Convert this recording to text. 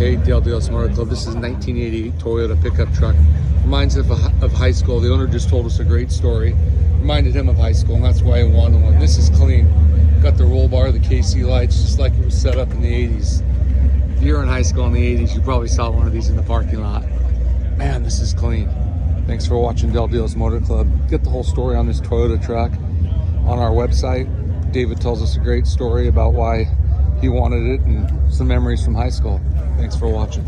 Hey, Dale Dale's Motor Club. This is a 1988 Toyota pickup truck. Reminds of high school. The owner just told us a great story. Reminded him of high school, and that's why I wanted one. This is clean. Got the roll bar, the KC lights, just like it was set up in the 80s. If you were in high school in the 80s, you probably saw one of these in the parking lot. Man, this is clean. Thanks for watching Del Dale's Motor Club. Get the whole story on this Toyota truck on our website. David tells us a great story about why he wanted it and some memories from high school. Thanks for watching.